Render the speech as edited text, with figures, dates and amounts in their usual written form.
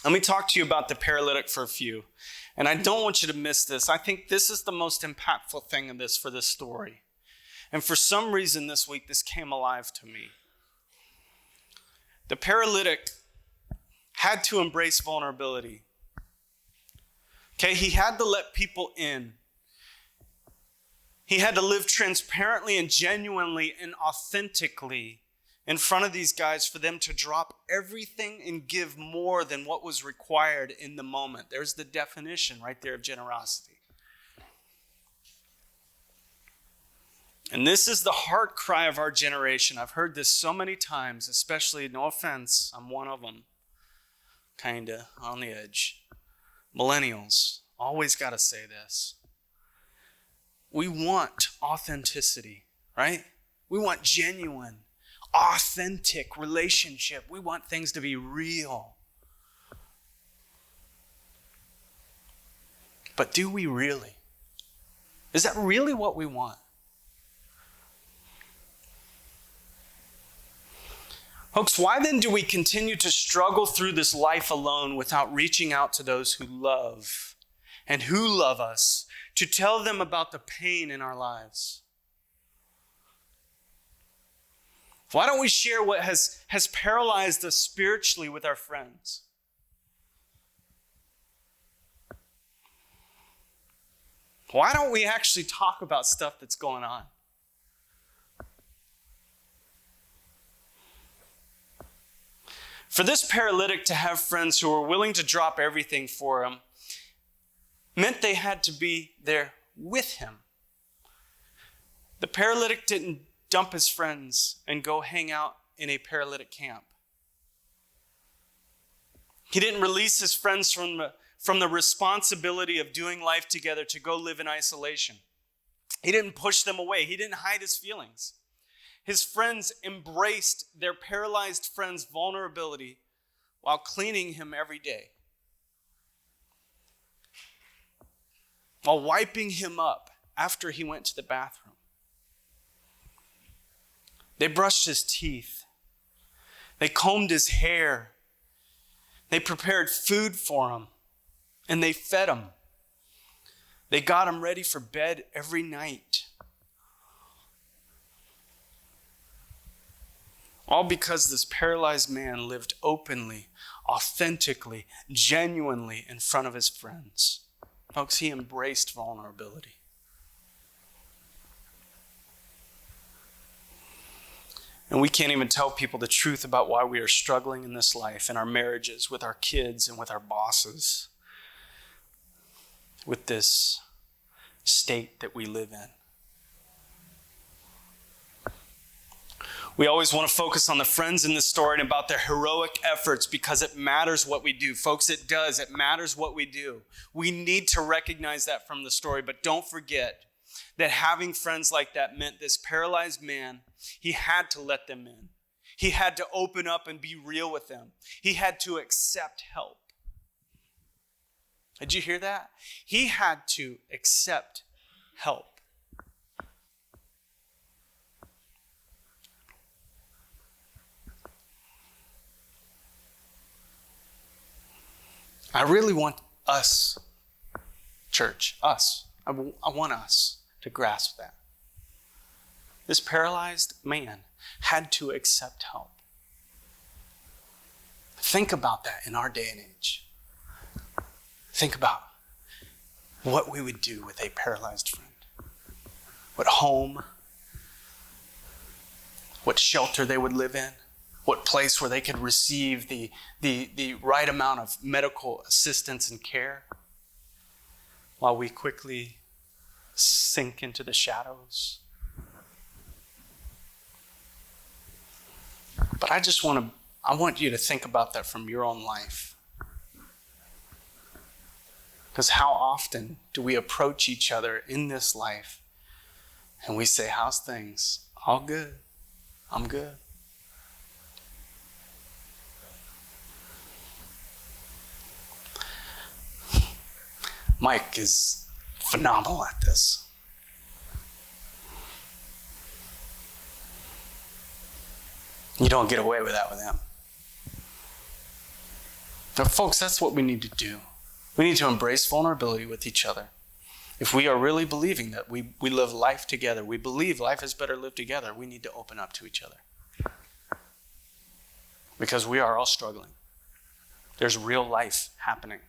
Let me talk to you about the paralytic for a few. And I don't want you to miss this. I think this is the most impactful thing in this for this story. And for some reason this week, this came alive to me. The paralytic had to embrace vulnerability. Okay, he had to let people in. He had to live transparently and genuinely and authentically in front of these guys for them to drop everything and give more than what was required in the moment. There's the definition right there of generosity. And this is the heart cry of our generation. I've heard this so many times, especially, no offense, I'm one of them, kind of on the edge. Millennials, always got to say this. We want authenticity, right? We want genuine, authentic relationship. We want things to be real. But do we really? Is that really what we want? Folks, why then do we continue to struggle through this life alone without reaching out to those who love and who love us to tell them about the pain in our lives? Why don't we share what has paralyzed us spiritually with our friends? Why don't we actually talk about stuff that's going on? For this paralytic to have friends who were willing to drop everything for him meant they had to be there with him. The paralytic didn't dump his friends and go hang out in a paralytic camp. He didn't release his friends from the responsibility of doing life together to go live in isolation. He didn't push them away. He didn't hide his feelings. His friends embraced their paralyzed friend's vulnerability while cleaning him every day, while wiping him up after he went to the bathroom. They brushed his teeth. They combed his hair. They prepared food for him, and they fed him. They got him ready for bed every night. All because this paralyzed man lived openly, authentically, genuinely in front of his friends. Folks, he embraced vulnerability. And we can't even tell people the truth about why we are struggling in this life, in our marriages, with our kids, and with our bosses, with this state that we live in. We always want to focus on the friends in this story and about their heroic efforts because it matters what we do. Folks, it does. It matters what we do. We need to recognize that from the story, but don't forget that having friends like that meant this paralyzed man, he had to let them in. He had to open up and be real with them. He had to accept help. Did you hear that? He had to accept help. I really want us, church, us. I want us to grasp that. This paralyzed man had to accept help. Think about that in our day and age. Think about what we would do with a paralyzed friend. What home, what shelter they would live in, what place where they could receive the right amount of medical assistance and care while we quickly sink into the shadows. But I want you to think about that from your own life. Because how often do we approach each other in this life and we say, how's things? All good. I'm good. Mike is phenomenal at this. You don't get away with that with him. But folks, that's what we need to do. We need to embrace vulnerability with each other. If we are really believing that we live life together, we believe life is better lived together, we need to open up to each other. Because we are all struggling. There's real life happening.